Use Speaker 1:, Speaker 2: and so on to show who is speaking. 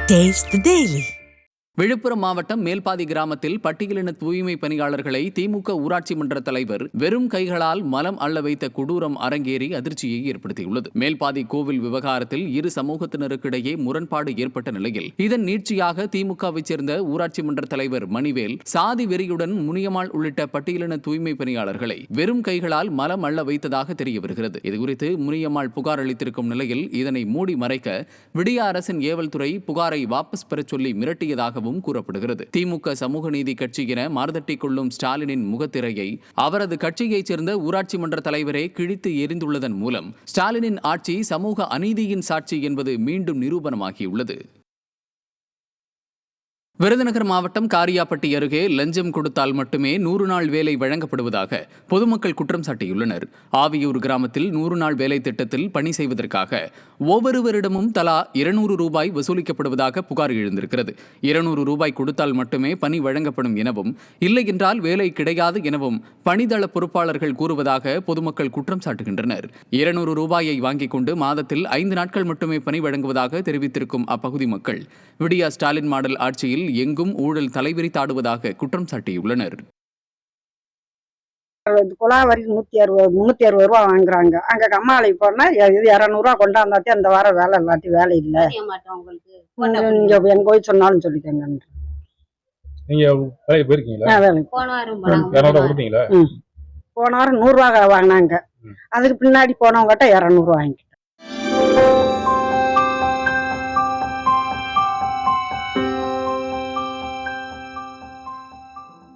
Speaker 1: Taste the Daily.
Speaker 2: Villupuram மாவட்டம் மேல்பாதி கிராமத்தில் பட்டியலின தூய்மை பணியாளர்களை திமுக ஊராட்சி மன்ற தலைவர் வெறும் கைகளால் மலம் அள்ள வைத்த கொடூரம் அரங்கேறி அதிர்ச்சியை ஏற்படுத்தியுள்ளது. மேல்பாதி கோவில் விவகாரத்தில் இரு சமூகத்தினருக்கிடையே முரண்பாடு ஏற்பட்ட நிலையில் இதன் நீட்சியாக திமுகவை சேர்ந்த ஊராட்சி மன்ற தலைவர் மணிவேல் சாதி வெறியுடன் முனியம்மாள் உள்ளிட்ட பட்டியலின தூய்மை பணியாளர்களை வெறும் கைகளால் மலம் அள்ள வைத்ததாக தெரிய வருகிறது. இதுகுறித்து முனியம்மாள் புகார் அளித்திருக்கும் நிலையில் இதனை மூடி மறைக்க விடிய அரசின் ஏவல் துறை புகாரை வாபஸ் பெறச் சொல்லி மிரட்டியதாகவும் கூறப்படுகிறது. திமுக சமூக நீதி கட்சி என மார்தட்டிக் கொள்ளும் ஸ்டாலினின் முகத்திரையை அவரது கட்சியைச் சேர்ந்த ஊராட்சி மன்ற தலைவரே கிழித்து எறிந்துள்ளதன் மூலம் ஸ்டாலினின் ஆட்சி சமூக அநீதியின் சாட்சி என்பது மீண்டும் நிரூபணமாகியுள்ளது. விருதுநகர் மாவட்டம் காரியாப்பட்டி அருகே லஞ்சம் கொடுத்தால் மட்டுமே 100 நாள் வேலை வழங்கப்படுவதாக பொதுமக்கள் குற்றம் சாட்டியுள்ளனர். ஆவியூர் கிராமத்தில் 100 நாள் வேலை திட்டத்தில் பணி செய்வதற்காக ஒவ்வொருவரிடமும் தலா 200 ரூபாய் வசூலிக்கப்படுவதாக புகார் எழுந்திருக்கிறது. 200 ரூபாய் கொடுத்தால் மட்டுமே பணி வழங்கப்படும் எனவும், இல்லை என்றால் வேலை கிடையாது எனவும் பணிதள பொறுப்பாளர்கள் கூறுவதாக பொதுமக்கள் குற்றம் சாட்டுகின்றனர். 200 ரூபாயை வாங்கிக் கொண்டு மாதத்தில் 5 நாட்கள் மட்டுமே பணி வழங்குவதாக தெரிவித்திருக்கும் அப்பகுதி மக்கள் விடியா ஸ்டாலின் மாடல் ஆட்சியில் எங்கும் ஊழல் தலைவிரித்தாடுவதாக குற்றம் சாட்டியுள்ளனர்.
Speaker 3: குலாவரி 360 ரூபா வாங்குறாங்க. அங்க கம்மாளை போனா இது 200 ரூபா கொண்டாந்தாத்தே அந்த வாரம் வேலை இல்லாட்டி வேலை இல்லை. நீங்க எங்க போய் சொன்னாலும் சொல்லிக்கங்க.
Speaker 4: நீங்க வேலைக்கு போயிருக்கீங்களா?
Speaker 3: போன வாரம் 100 ரூபா வாங்கினாங்க. அதுக்கு பின்னாடி போனவங்ககிட்ட 200 ரூபா வாங்கிட்டேன்.